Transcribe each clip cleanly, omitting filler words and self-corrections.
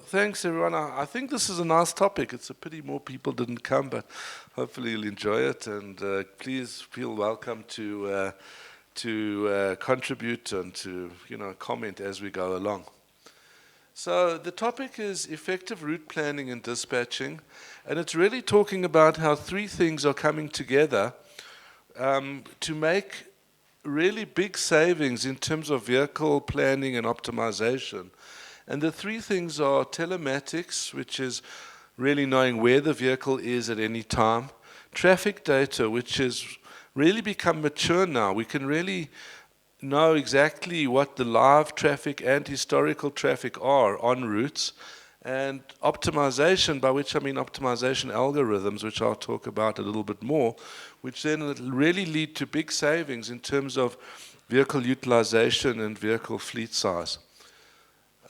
thanks everyone. I think this is a nice topic. It's a pity more people didn't come, but hopefully you'll enjoy it. And please feel welcome to contribute and to comment as we go along. So the topic is effective route planning and dispatching, and it's really talking about how three things are coming together to make really big savings in terms of vehicle planning and optimization. And the three things are telematics, which is really knowing where the vehicle is at any time. Traffic data, which has really become mature now. We can really know exactly what the live traffic and historical traffic are on routes. And optimization, by which I mean optimization algorithms, which I'll talk about a little bit more, which then really lead to big savings in terms of vehicle utilization and vehicle fleet size.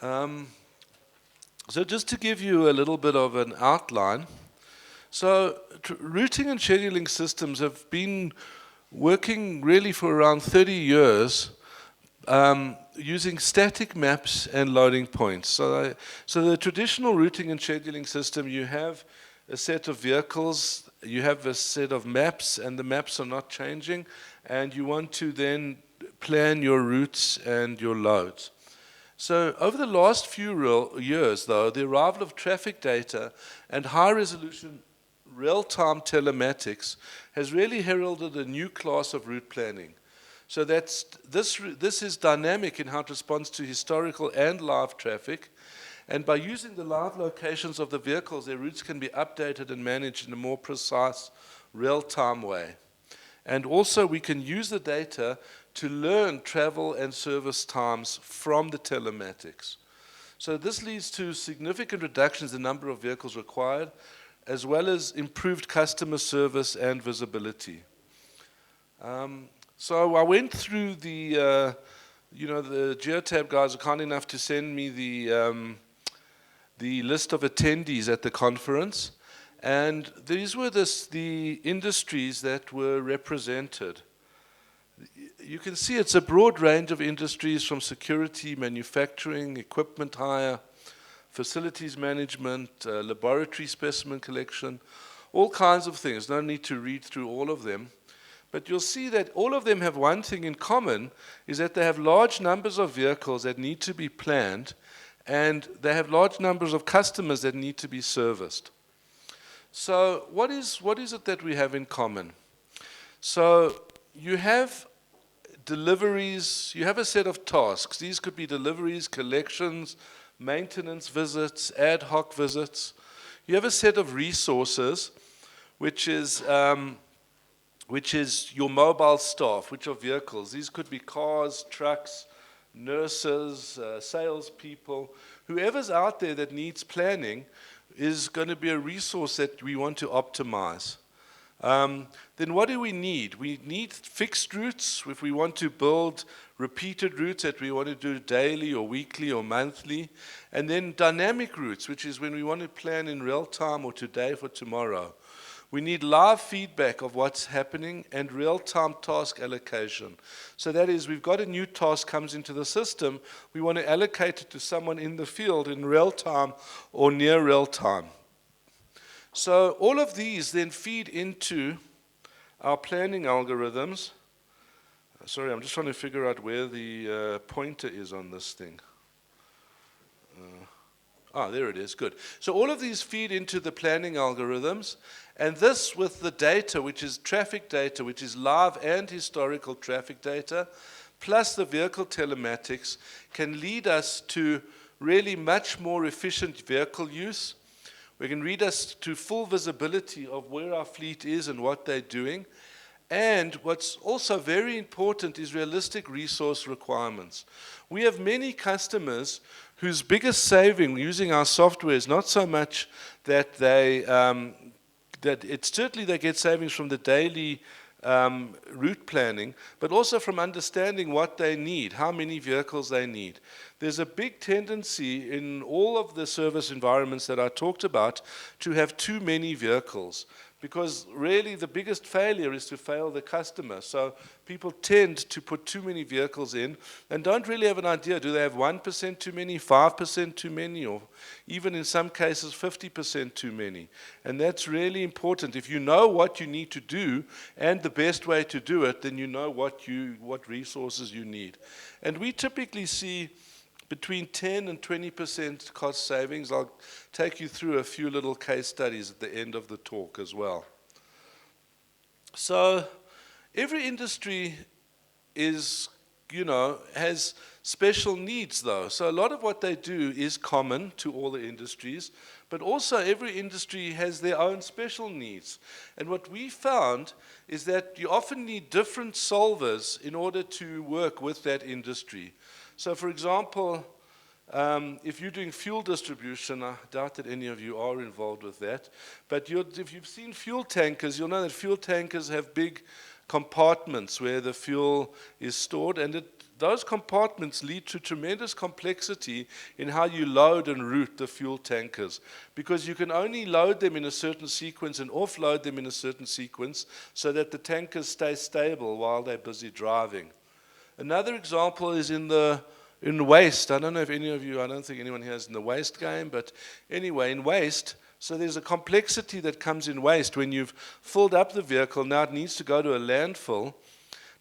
So just to give you a little bit of an outline, so routing and scheduling systems have been working really for around 30 years using static maps and loading points. So the traditional routing and scheduling system, you have a set of vehicles, you have a set of maps, and the maps are not changing, and you want to then plan your routes and your loads. So over the last few years, though, the arrival of traffic data and high-resolution real-time telematics has really heralded a new class of route planning. So this is dynamic in how it responds to historical and live traffic, and by using the live locations of the vehicles, their routes can be updated and managed in a more precise, real-time way. And also we can use the data to learn travel and service times from the telematics. So this leads to significant reductions in the number of vehicles required, as well as improved customer service and visibility. So I went through the Geotab guys are kind enough to send me the list of attendees at the conference, and these were the industries that were represented. You can see it's a broad range of industries from security, manufacturing, equipment hire, facilities management, laboratory specimen collection, all kinds of things. No need to read through all of them. But you'll see that all of them have one thing in common, is that they have large numbers of vehicles that need to be planned, and they have large numbers of customers that need to be serviced. So what is it that we have in common? So you have deliveries, you have a set of tasks. These could be deliveries, collections, maintenance visits, ad hoc visits. You have a set of resources, which is your mobile staff, which are vehicles. These could be cars, trucks, nurses, salespeople. Whoever's out there that needs planning is going to be a resource that we want to optimize. Then what do we need? We need fixed routes if we want to build repeated routes that we want to do daily or weekly or monthly. And then dynamic routes, which is when we want to plan in real time or today for tomorrow. We need live feedback of what's happening and real-time task allocation. So that is, we've got a new task comes into the system, we want to allocate it to someone in the field in real time or near real time. So all of these then feed into our planning algorithms. Sorry, I'm just trying to figure out where the pointer is on this thing. There it is, good. So all of these feed into the planning algorithms, and this with the data, which is traffic data, which is live and historical traffic data, plus the vehicle telematics, can lead us to really much more efficient vehicle use. We can lead us to full visibility of where our fleet is and what they're doing. And what's also very important is realistic resource requirements. We have many customers whose biggest saving using our software is not so much that it's certainly they get savings from the daily route planning, but also from understanding what they need, how many vehicles they need. There's a big tendency in all of the service environments that I talked about to have too many vehicles. because really the biggest failure is to fail the customer. So people tend to put too many vehicles in and don't really have an idea. Do they have 1% too many, 5% too many, or even in some cases 50% too many? And that's really important. If you know what you need to do and the best way to do it, then you know what resources you need. And we typically see between 10 and 20% cost savings. I'll take you through a few little case studies at the end of the talk as well. So every industry is, has special needs though. So a lot of what they do is common to all the industries, but also every industry has their own special needs. And what we found is that you often need different solvers in order to work with that industry. So for example, if you're doing fuel distribution, I doubt that any of you are involved with that, but if you've seen fuel tankers, you'll know that fuel tankers have big compartments where the fuel is stored, and those compartments lead to tremendous complexity in how you load and route the fuel tankers, because you can only load them in a certain sequence and offload them in a certain sequence so that the tankers stay stable while they're busy driving. Another example is in waste. I don't know if any of you, I don't think anyone here is in the waste game, but anyway, in waste, so there's a complexity that comes in waste. When you've filled up the vehicle, now it needs to go to a landfill.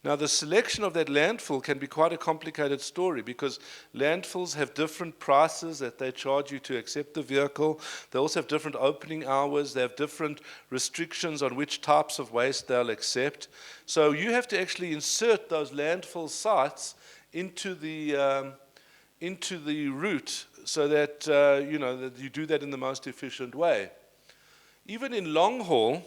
Now the selection of that landfill can be quite a complicated story, because landfills have different prices that they charge you to accept the vehicle. They also have different opening hours. They have different restrictions on which types of waste they'll accept. So you have to actually insert those landfill sites into the route so that that you do that in the most efficient way. Even in long haul,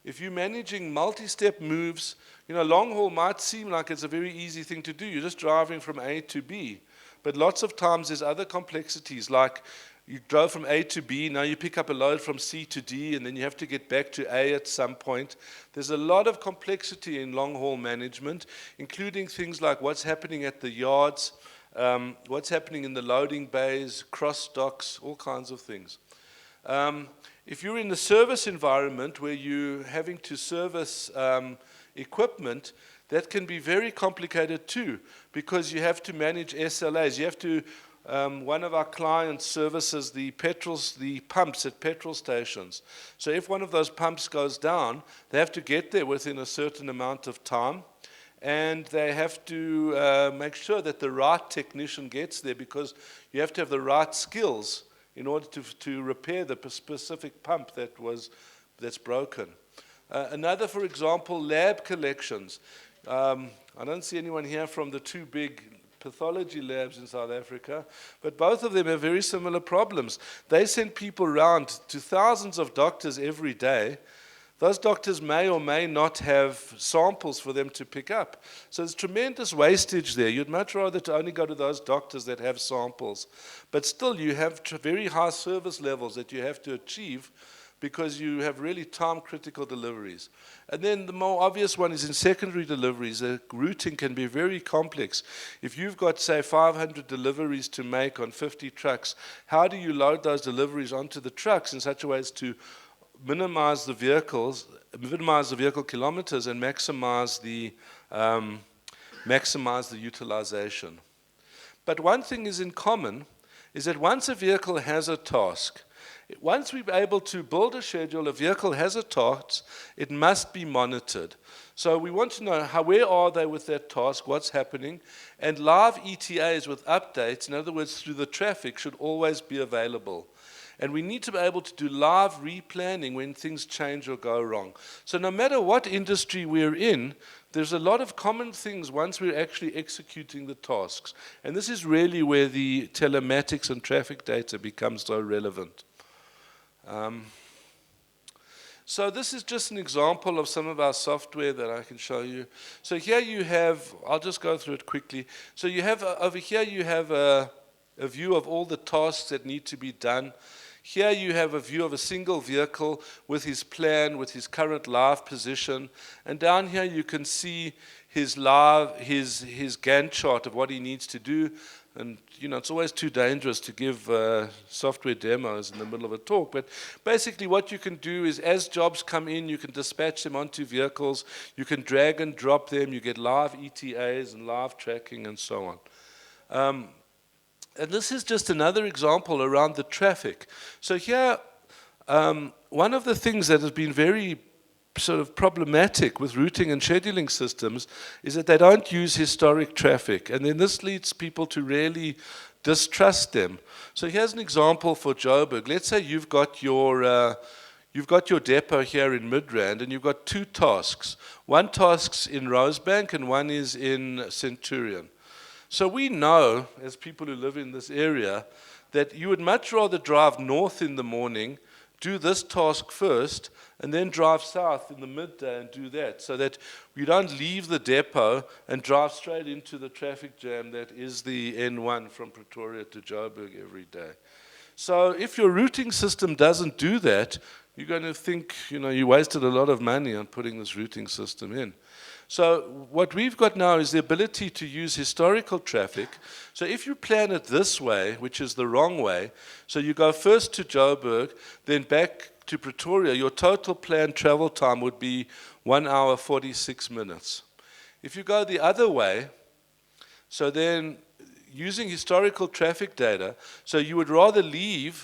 if you're managing multi-step moves, long haul might seem like it's a very easy thing to do. You're just driving from A to B. But lots of times there's other complexities, like you drove from A to B, now you pick up a load from C to D, and then you have to get back to A at some point. There's a lot of complexity in long haul management, including things like what's happening at the yards, what's happening in the loading bays, cross docks, all kinds of things. If you're in the service environment where you're having to service equipment, that can be very complicated too, because you have to manage SLAs. You have to, one of our clients services the pumps at petrol stations. So if one of those pumps goes down, they have to get there within a certain amount of time, and they have to make sure that the right technician gets there, because you have to have the right skills in order to repair the specific pump that's broken. Another, for example, lab collections. I don't see anyone here from the two big pathology labs in South Africa, but both of them have very similar problems. They send people around to thousands of doctors every day. Those doctors may or may not have samples for them to pick up. So there's tremendous wastage there. You'd much rather to only go to those doctors that have samples. But still, you have very high service levels that you have to achieve, because you have really time-critical deliveries. And then the more obvious one is in secondary deliveries. The routing can be very complex. If you've got, say, 500 deliveries to make on 50 trucks, how do you load those deliveries onto the trucks in such a way as to minimize the vehicle kilometers and maximize the utilization? But one thing is in common, is that once a vehicle has a task, once we're able to build a schedule, a vehicle has a task, it must be monitored. So we want to know where are they with that task, what's happening, and live ETAs with updates, in other words, through the traffic, should always be available. And we need to be able to do live replanning when things change or go wrong. So no matter what industry we're in, there's a lot of common things once we're actually executing the tasks. And this is really where the telematics and traffic data becomes so relevant. So this is just an example of some of our software that I can show you. So here you have, I'll just go through it quickly. So you have, over here you have a view of all the tasks that need to be done. Here you have a view of a single vehicle with his plan, with his current live position. And down here you can see his Gantt chart of what he needs to do. And it's always too dangerous to give software demos in the middle of a talk. But basically what you can do is as jobs come in, you can dispatch them onto vehicles. You can drag and drop them. You get live ETAs and live tracking and so on. And this is just another example around the traffic. So here, one of the things that has been very sort of problematic with routing and scheduling systems is that they don't use historic traffic, and then this leads people to really distrust them. So here's an example for Joburg. Let's say you've got your depot here in Midrand, and you've got two tasks. One task's in Rosebank and one is in Centurion. So we know, as people who live in this area, that you would much rather drive north in the morning, do this task first, and then drive south in the midday and do that, so that you don't leave the depot and drive straight into the traffic jam that is the N1 from Pretoria to Joburg every day. So if your routing system doesn't do that, you're going to think, you wasted a lot of money on putting this routing system in. So what we've got now is the ability to use historical traffic. So if you plan it this way, which is the wrong way, so you go first to Joburg, then back to Pretoria, your total planned travel time would be 1 hour 46 minutes. If you go the other way, so then using historical traffic data, so you would rather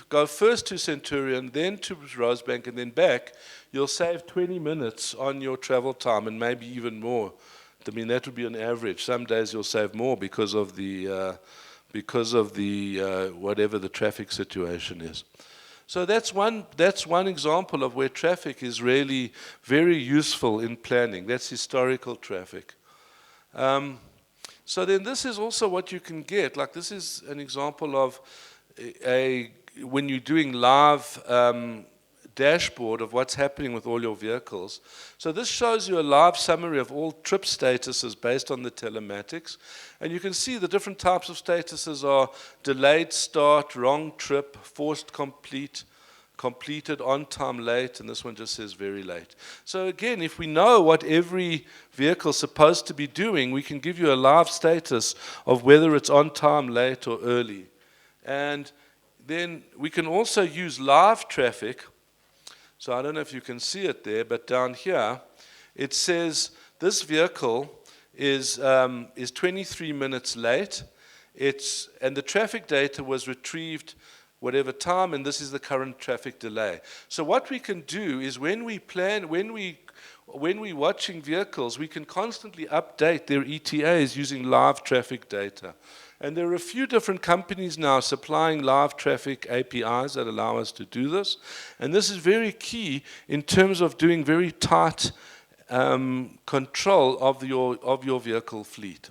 go first to Centurion, then to Rosebank, and then back, you'll save 20 minutes on your travel time, and maybe even more. I mean, that would be an average. Some days you'll save more because of the whatever the traffic situation is. So that's one example of where traffic is really very useful in planning. That's historical traffic. So then this is also what you can get. Like this is an example of when you're doing live dashboard of what's happening with all your vehicles. So this shows you a live summary of all trip statuses based on the telematics. And you can see the different types of statuses are delayed start, wrong trip, forced complete, completed, on time, late, and this one just says very late. So again, if we know what every vehicle is supposed to be doing, we can give you a live status of whether it's on time, late, or early. And then we can also use live traffic. So I don't know if you can see it there, but down here, it says this vehicle is 23 minutes late. And the traffic data was retrieved whatever time, and this is the current traffic delay. So what we can do is when we're watching vehicles, we can constantly update their ETAs using live traffic data. And there are a few different companies now supplying live traffic APIs that allow us to do this. And this is very key in terms of doing very tight control of your vehicle fleet.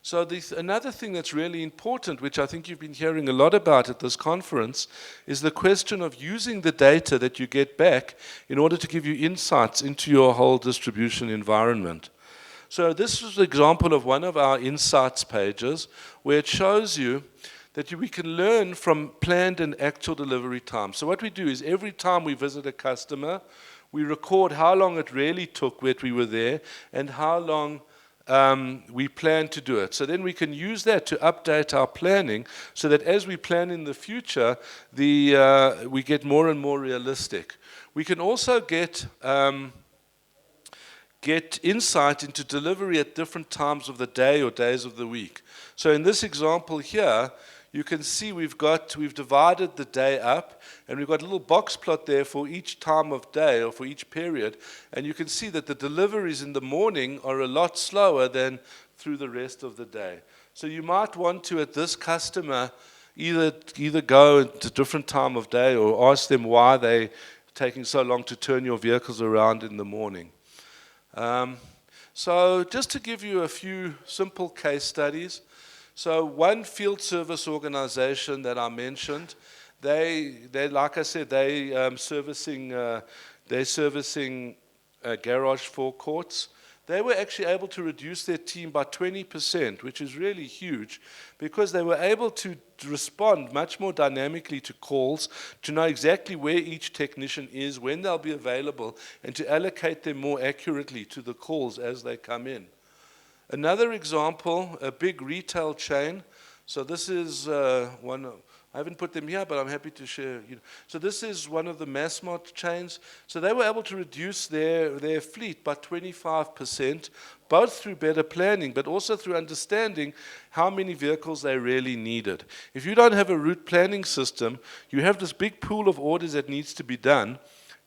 So another thing that's really important, which I think you've been hearing a lot about at this conference, is the question of using the data that you get back in order to give you insights into your whole distribution environment. So this is an example of one of our insights pages where it shows you that we can learn from planned and actual delivery time. So what we do is every time we visit a customer, we record how long it really took when we were there and how long we plan to do it. So then we can use that to update our planning so that as we plan in the future, we get more and more realistic. We can also get insight into delivery at different times of the day or days of the week. So in this example here, you can see we've divided the day up, and we've got a little box plot there for each time of day or for each period, and you can see that the deliveries in the morning are a lot slower than through the rest of the day. So you might want to, at this customer, either go at a different time of day or ask them why they're taking so long to turn your vehicles around in the morning. So just to give you a few simple case studies. So one field service organization that I mentioned, they like I said, they're servicing garage forecourts. They were actually able to reduce their team by 20%, which is really huge, because they were able to respond much more dynamically to calls, to know exactly where each technician is, when they'll be available, and to allocate them more accurately to the calls as they come in. Another example, a big retail chain. So this is I haven't put them here, but I'm happy to share. So this is one of the Massmart chains. So they were able to reduce their fleet by 25%, both through better planning, but also through understanding how many vehicles they really needed. If you don't have a route planning system, you have this big pool of orders that needs to be done.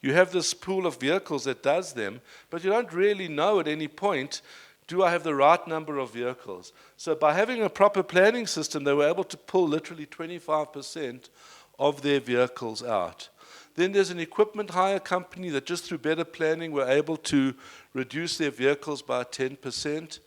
You have this pool of vehicles that does them, but you don't really know at any point, do I have the right number of vehicles? So by having a proper planning system, they were able to pull literally 25% of their vehicles out. Then there's an equipment hire company that just through better planning were able to reduce their vehicles by 10%.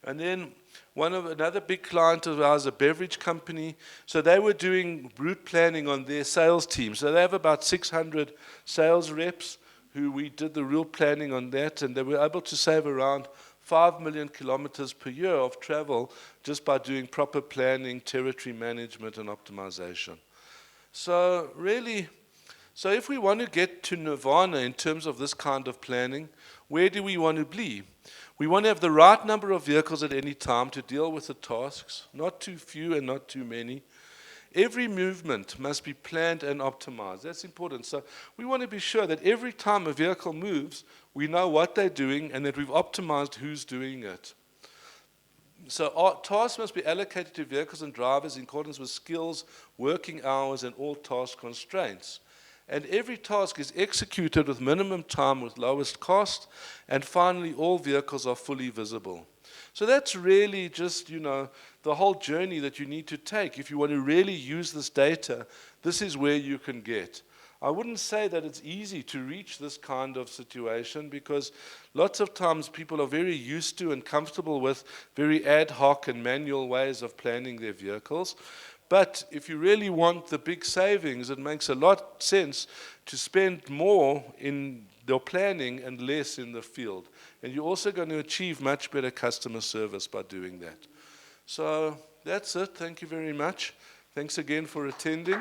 And then another big client of ours, a beverage company, so they were doing route planning on their sales team. So they have about 600 sales reps who we did the route planning on that, and they were able to save around 5 million kilometers per year of travel just by doing proper planning, territory management, and optimization. So really, so if we want to get to nirvana in terms of this kind of planning, where do we want to be? We want to have the right number of vehicles at any time to deal with the tasks, not too few and not too many. Every movement must be planned and optimized. That's important. So we want to be sure that every time a vehicle moves, we know what they're doing and that we've optimized who's doing it. So our tasks must be allocated to vehicles and drivers in accordance with skills, working hours, and all task constraints. And every task is executed with minimum time with lowest cost. And finally, all vehicles are fully visible. So that's really just, the whole journey that you need to take. If you want to really use this data, this is where you can get. I wouldn't say that it's easy to reach this kind of situation because lots of times people are very used to and comfortable with very ad hoc and manual ways of planning their vehicles. But if you really want the big savings, it makes a lot of sense to spend more in your planning and less in the field. And you're also going to achieve much better customer service by doing that. So that's it. Thank you very much. Thanks again for attending.